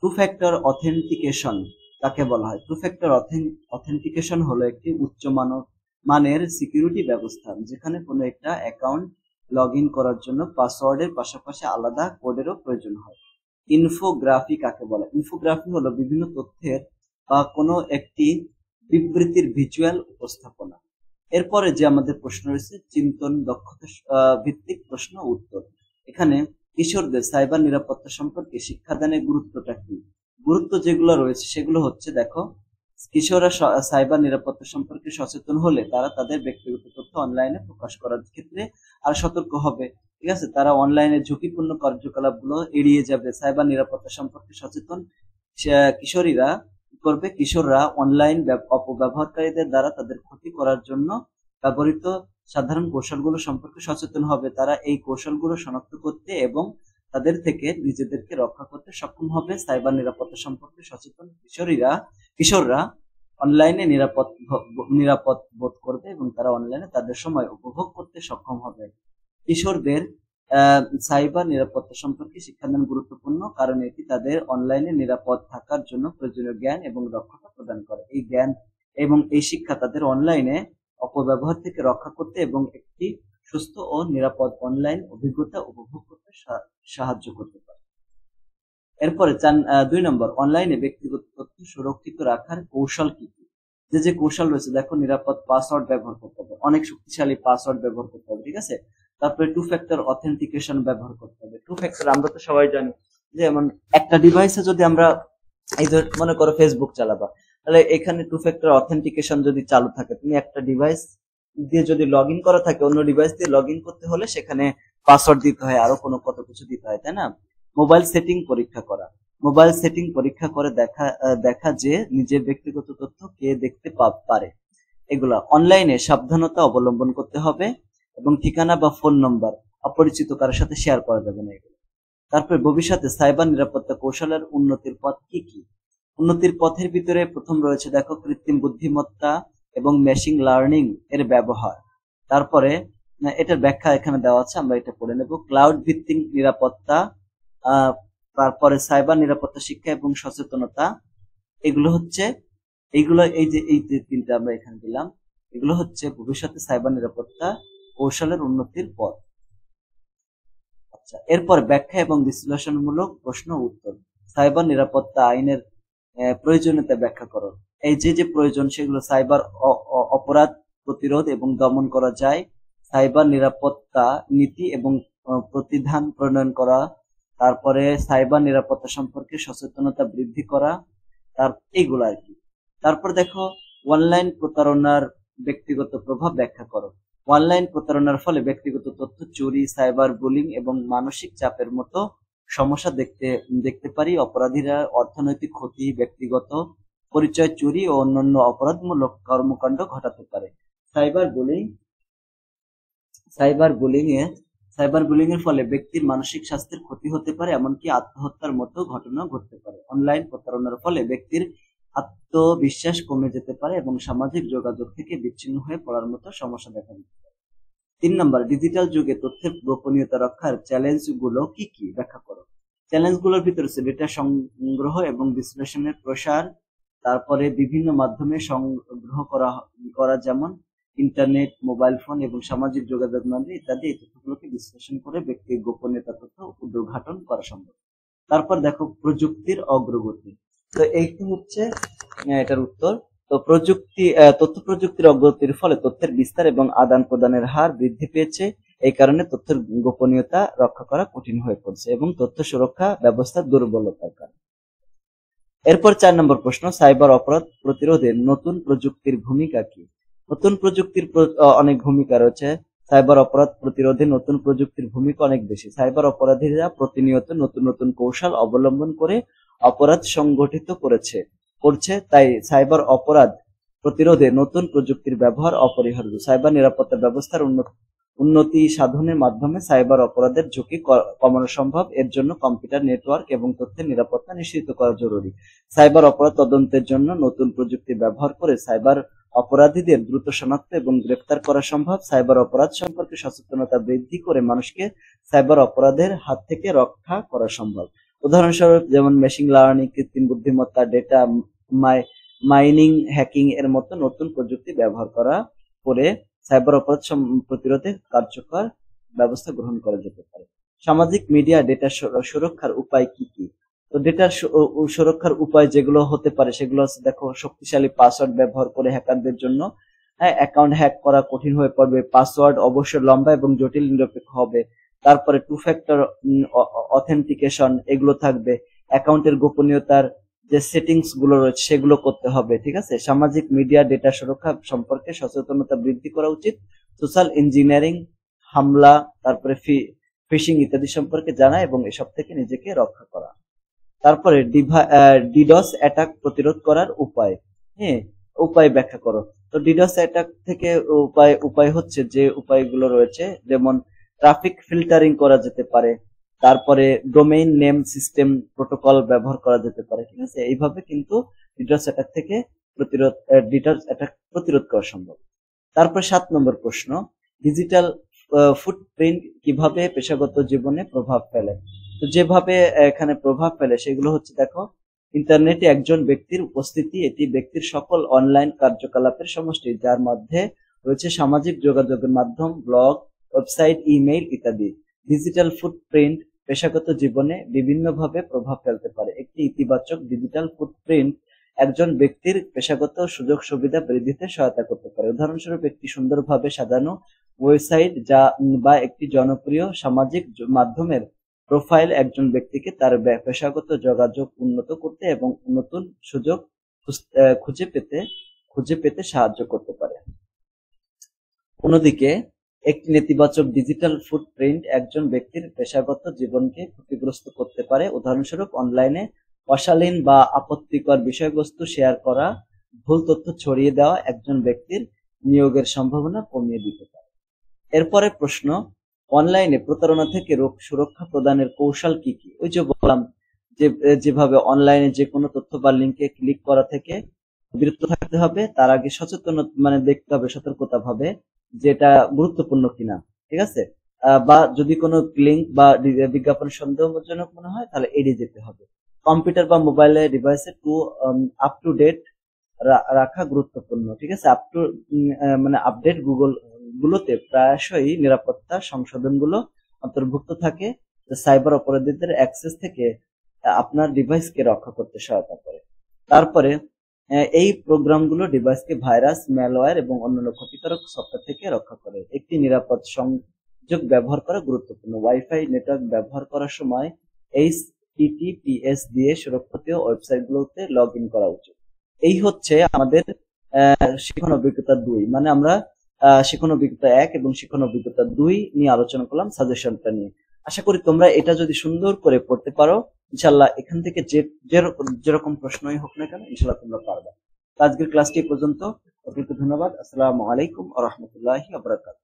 টু ফ্যাক্টর অথেন্টিকেশন কাকে বলা হয়? টু ফ্যাক্টর অথেন্টিকেশন হলো একটি উচ্চ মানের সিকিউরিটি ব্যবস্থা যেখানে কোনো একটা অ্যাকাউন্ট লগ ইন করার জন্য পাসওয়ার্ডের পাশাপাশি আলাদা কোডেরও প্রয়োজন হয়। ইনফোগ্রাফি কাকে বলে? ইনফোগ্রাফি হলো বিভিন্ন তথ্যের বা কোনো একটি বিবৃতির ভিজুয়াল উপস্থাপনা। এরপরে যে আমাদের প্রশ্ন রয়েছে চিন্তন দক্ষতা ভিত্তিক প্রশ্ন উত্তর। এখানে কিশোরদের সাইবার নিরাপত্তা সম্পর্কে শিক্ষাদানের গুরুত্বটা কি? গুরুত্ব যেগুলো রয়েছে সেগুলো হচ্ছে, দেখো, কিশোররা সাইবার নিরাপত্তা সম্পর্কে সচেতন হলে তারা তাদের ব্যক্তিগত তথ্য অনলাইনে প্রকাশ করার ক্ষেত্রে আর সতর্ক হবে। ঠিক আছে, তারা অনলাইনে ঝুঁকিপূর্ণ কার্যকলাপগুলো এড়িয়ে যাবে। সাইবার নিরাপত্তা সম্পর্কে সচেতন কিশোরীরা কি করবে? কিশোররা অনলাইন অপব্যবহারকারীদের দ্বারা তাদের ক্ষতি করার জন্য ব্যবহৃত সাধারণ কৌশলগুলো সম্পর্কে সচেতন হবে। তারা এই কৌশলগুলো শনাক্ত করতে এবং তাদের থেকে নিজেদেরকে রক্ষা করতে সক্ষম হবে। সাইবার নিরাপত্তা সম্পর্কে সচেতন কিশোররা অনলাইনে নিরাপদ বোধ করবে এবং তারা অনলাইনে তাদের সময় উপভোগ করতে সক্ষম হবে। কিশোরদের সাইবার নিরাপত্তা সম্পর্কে শিক্ষাদান গুরুত্বপূর্ণ, কারণ এটি তাদের অনলাইনে নিরাপদ থাকার জন্য প্রয়োজনীয় জ্ঞান এবং দক্ষতা প্রদান করে। এই জ্ঞান এবং এই শিক্ষা তাদের অনলাইনে অপব্যবহার থেকে রক্ষা করতে এবং একটি সুস্থ ও নিরাপদ অনলাইন অভিজ্ঞতা উপভোগ করতে সাহায্য করতে পারে। এরপরে 2 নম্বর, অনলাইনে ব্যক্তিগত তথ্য সুরক্ষিত রাখার কৌশল কি কি? যে কৌশল রয়েছে, দেখো, নিরাপদ পাসওয়ার্ড ব্যবহার করতে হবে, অনেক শক্তিশালী পাসওয়ার্ড ব্যবহার করতে হবে। ঠিক আছে, তারপরে 2 ফ্যাক্টর অথেন্টিকেশন ব্যবহার করতে হবে। 2 ফ্যাক্টর আমরা তো সবাই জানি, যেমন একটা ডিভাইসে যদি আমরা এই যে মনে করো ফেসবুক চালাবা, তাহলে এখানে 2 ফ্যাক্টর অথেন্টিকেশন যদি চালু থাকে, তুমি একটা ডিভাইস দিয়ে যদি লগ ইন করা থাকে, অন্য ডিভাইস দিয়ে লগ ইন করতে হলে সেখানে পাসওয়ার্ড দিতে হয়, আরো কত কিছু দিতে হয়, তাই না? মোবাইল সেটিং পরীক্ষা করা, মোবাইল সেটিং পরীক্ষা করে দেখা যে নিজের ব্যক্তিগত তথ্য কে দেখতে পারে। এগুলা অনলাইনে সাবধানতা অবলম্বন করতে হবে এবং ঠিকানা বা ফোন নম্বর অপরিচিত কারোর সাথে শেয়ার করা যাবে না এগুলো। তারপরে ভবিষ্যতে সাইবার নিরাপত্তা কৌশলের উন্নতির পথ কি কি? উন্নতির পথের ভিতরে প্রথম রয়েছে, দেখো, কৃত্রিম বুদ্ধিমত্তা এবং মেশিন লার্নিং এর ব্যবহার। তারপরে এটার ব্যাখ্যা এখানে দেওয়া আছে, আমরা এটা পড়ে নেব। ক্লাউড ভিত্তিক নিরাপত্তা, তারপরে সাইবার নিরাপত্তা শিক্ষা এবং সচেতনতা। এগুলো এই যে তিনটা আমরা এখানে দিলাম, এগুলো হচ্ছে ভবিষ্যতে সাইবার নিরাপত্তা কৌশলের উন্নতির পথ। আচ্ছা, এরপর ব্যাখ্যা এবং বিশ্লেষণমূলক প্রশ্ন উত্তর। সাইবার নিরাপত্তা আইনের প্রয়োজনীয়তা ব্যাখ্যা করো। এই যে প্রয়োজন সেগুলো: সাইবার অপরাধ প্রতিরোধ এবং দমন করা যায়, সাইবার নিরাপত্তা নীতি এবং প্রতিধান প্রণয়ন করা, তারপরে সাইবার নিরাপত্তা সম্পর্কে সচেতনতা বৃদ্ধি করা, এইগুলো আর কি। তারপর দেখো, অনলাইন প্রতারণার ব্যক্তিগত প্রভাব ব্যাখ্যা করো। অনলাইন প্রতারণার ফলে ব্যক্তিগত তথ্য চুরি, সাইবার বুলিং এবং মানসিক চাপের মতো সমস্যা দেখতে পারি। অপরাধীরা অর্থনৈতিক ক্ষতি, ব্যক্তিগত পরিচয় চুরি ও অন্যান্য অপরাধমূলক কর্মকাণ্ড ঘটাতে পারে। সাইবার বুলিং এর ফলে ব্যক্তির মানসিক স্বাস্থ্যের ক্ষতি হতে পারে, এমনকি আত্মহত্যার মতো ঘটনা ঘটতে পারে। অনলাইন প্রতারণার ফলে ব্যক্তির আত্মবিশ্বাস কমে যেতে পারে এবং সামাজিক যোগাযোগ থেকে বিচ্ছিন্ন হয়ে পড়ার মতো সমস্যা দেখা দিতে পারে। 3 নম্বর, ডিজিটাল যুগে তথ্যের গোপনীয়তা রক্ষার চ্যালেঞ্জ গুলো কি কি? ব্যাখ্যা করো। চ্যালেঞ্জ গুলোর ভিতরে আছে ডেটা সংগ্রহ এবং বিশ্লেষণের প্রসার, তারপরে বিভিন্ন মাধ্যমে সংগ্রহ করা যেমন ইন্টারনেট, মোবাইল ফোন এবং সামাজিক যোগাযোগ মাধ্যম ইত্যাদি। এই তথ্যগুলোকে বিশ্লেষণ করে ব্যক্তির গোপনীয়তা তথ্য উদ্ঘাটন করা সম্ভব। তারপর দেখো, প্রযুক্তির অগ্রগতি। তো এইটি হচ্ছে এটার উত্তর। তো তথ্য প্রযুক্তির অগ্রগতির ফলে তথ্যের বিস্তার এবং আদান প্রদানের হার বৃদ্ধি পেয়েছে। এই কারণে তথ্যের গোপনীয়তা রক্ষা করা কঠিন হয়ে পড়ছে এবং তথ্য সুরক্ষা ব্যবস্থার দুর্বলতার কারণে। এরপর 4 নম্বর প্রশ্ন, সাইবার অপরাধ প্রতিরোধে নতুন প্রযুক্তির ভূমিকা কি? নতুন প্রযুক্তির অনেক ভূমিকা রয়েছে। সাইবার অপরাধ প্রতিরোধে নতুন প্রযুক্তির ভূমিকা অনেক বেশি। সাইবার অপরাধীরা প্রতিনিয়ত নতুন কৌশল অবলম্বন করে অপরাধ সংগঠিত করছে, তাই সাইবার অপরাধ প্রতিরোধে নতুন প্রযুক্তির ব্যবহার অপরিহার্য। সাইবার নিরাপত্তা ব্যবস্থার উন্নতি সাধনের মাধ্যমে সাইবার অপরাধের ঝুঁকি কমানো সম্ভব। এর জন্য কম্পিউটার নেটওয়ার্ক এবং তথ্যের নিরাপত্তা নিশ্চিত করা জরুরি। সাইবার অপরাধ তদন্তের জন্য নতুন প্রযুক্তি ব্যবহার করে সাইবার অপরাধীদের দ্রুত শনাক্ত এবং গ্রেফতার করা সম্ভব। সাইবার অপরাধ সম্পর্কে সচেতনতা বৃদ্ধি করে মানুষকে সাইবার অপরাধের হাত থেকে রক্ষা করা সম্ভব। উদাহরণস্বরূপ যেমন মেশিন লার্নিং, কৃত্রিম বুদ্ধিমত্তা, ডেটা মাইনিং, হ্যাকিং এর মতো নতুন প্রযুক্তি ব্যবহার করে সাইবার অপরাধ প্রতিরোধে কার্যকর ব্যবস্থা গ্রহণ করা যেতে পারে। সামাজিক মিডিয়া ডেটা সুরক্ষার উপায় কি কি? তো ডেটার সুরক্ষার উপায় যেগুলো হতে পারে সেগুলো হচ্ছে, দেখো, শক্তিশালী পাসওয়ার্ড ব্যবহার করে হ্যাকারদের জন্য অ্যাকাউন্ট হ্যাক করা কঠিন হয়ে পড়বে। পাসওয়ার্ড অবশ্যই লম্বা এবং জটিল নিরপেক্ষ হবে। তারপরে টু ফ্যাক্টর অথেন্টিকেশন এগুলো থাকবে। অ্যাকাউন্টের গোপনীয়তার যে সেটিংস গুলো রয়েছে সেগুলো করতে হবে, ঠিক আছে। সামাজিক মিডিয়া ডেটা সুরক্ষা সম্পর্কে সচেতনতা বৃদ্ধি করা উচিত। সোশ্যাল ইঞ্জিনিয়ারিং, হামলা, তারপরে ফিশিং ইত্যাদি সম্পর্কে জানা এবং এসব থেকে নিজেকে রক্ষা করা। তারপরে ডিডস অ্যাটাক প্রতিরোধ করার উপায়, হ্যাঁ, উপায় ব্যাখ্যা করো। তো ডিডস অ্যাটাক থেকে উপায় হচ্ছে যে উপায়গুলো রয়েছে, যেমন ট্রাফিক ফিল্টারিং করা যেতে পারে, তারপরে ডোমেইন নেম সিস্টেম প্রোটোকল ব্যবহার করা যেতে পারে, ঠিক আছে। এইভাবে কিন্তু ডিডস অ্যাটাক থেকে ডিডস অ্যাটাক প্রতিরোধ করা সম্ভব। তারপর 7 নম্বর প্রশ্ন, ডিজিটাল ফুটপ্রিন্ট কিভাবে পেশাগত জীবনে প্রভাব ফেলে। তো যেভাবে এখানে প্রভাব ফেলে সেগুলো হচ্ছে, দেখো, ইন্টারনেটে একজন ব্যক্তির উপস্থিতি, এটি ব্যক্তির সকল অনলাইন কার্যকলাপের সমষ্টি, যার মধ্যে রয়েছে সামাজিক যোগাযোগের মাধ্যম, ব্লগ, ওয়েবসাইট, ইমেইল ইত্যাদি। ডিজিটাল ফুটপ্রিন্ট পেশাগত জীবনে বিভিন্নভাবে প্রভাব ফেলতে পারে। একটি ইতিবাচক ডিজিটাল ফুটপ্রিন্ট একজন ব্যক্তির পেশাগত সুযোগ সুবিধা বৃদ্ধিতে সহায়তা করতে পারে। উদাহরণস্বরূপ, একটি সুন্দরভাবে সাজানো ওয়েবসাইট বা একটি জনপ্রিয় সামাজিক মাধ্যমের প্রোফাইল একজন ব্যক্তিকে তার পেশাগত যোগাযোগ উন্নত করতে এবং নতুন সুযোগ খুঁজে পেতে সাহায্য করতে পারে। অন্যদিকে একটি নেতিবাচক ডিজিটাল ফুটপ্রিন্ট একজন ব্যক্তির পেশাগত জীবনকে ক্ষতিগ্রস্ত করতে পারে। উদাহরণস্বরূপ, অনলাইনে অশালীন বা আপত্তিকর বিষয়বস্তু শেয়ার করা, ভুল তথ্য ছড়িয়ে দেওয়া একজন ব্যক্তির নিয়োগের সম্ভাবনা কমিয়ে দিতে পারে। এরপরে প্রশ্ন, অনলাইনে প্রতারণা থেকে সুরক্ষা প্রদানের কৌশল কি কি। ওই যে বললাম যেভাবে অনলাইনে যে কোনো তথ্য বা লিঙ্কে ক্লিক করা থেকে বিরত থাকতে হবে। তার আগে সচেতন দেখতে হবে সতর্কতা ভাবে যে এটা গুরুত্বপূর্ণ কিনা, ঠিক আছে। বা যদি কোনো লিঙ্ক বা বিজ্ঞাপন সন্দেহজনক মনে হয় তাহলে এড়িয়ে যেতে হবে। কম্পিউটার বা মোবাইলে ডিভাইসে আপ টু ডেট রাখা গুরুত্বপূর্ণ, ঠিক আছে। আপডেট গুলোতে প্রায়শই নিরাপত্তা সংশোধনগুলো অন্তর্ভুক্ত থাকে, সাইবার অপরাধীদের অ্যাক্সেস থেকে আপনার ডিভাইসকে রক্ষা করতে সহায়তা করে। তারপরে এই প্রোগ্রামগুলো ডিভাইসকে ভাইরাস, ম্যালওয়্যার এবং অন্যান্য ক্ষতিকারক সফটওয়্যার থেকে রক্ষা করে। একটি নিরাপদ সংযোগ ব্যবহার করা গুরুত্বপূর্ণ। ওয়াইফাই নেটওয়ার্ক ব্যবহার করার সময় HTTPS দিয়ে সুরক্ষিত ওয়েবসাইটগুলোতে লগ ইন করা উচিত। এই হচ্ছে আমাদের শিখন অভিজ্ঞতা 2, মানে আমরা শিখন অভিজ্ঞতা 1 এবং শিখন অভিজ্ঞতা 2 নিয়ে আলোচনা করলাম, সাজেশনটা নিয়ে। আশা করি তোমরা এটা যদি সুন্দর করে পড়তে পারো, ইনশাল্লাহ এখান থেকে যেরকম প্রশ্নই হোক না কেন ইনশাল্লাহ তোমরা পারবে। আজকের ক্লাসটি পর্যন্ত। অত্যন্ত ধন্যবাদ। আসসালামু আলাইকুম ওয়া রাহমাতুল্লাহি ওয়া বারাকাতুহু।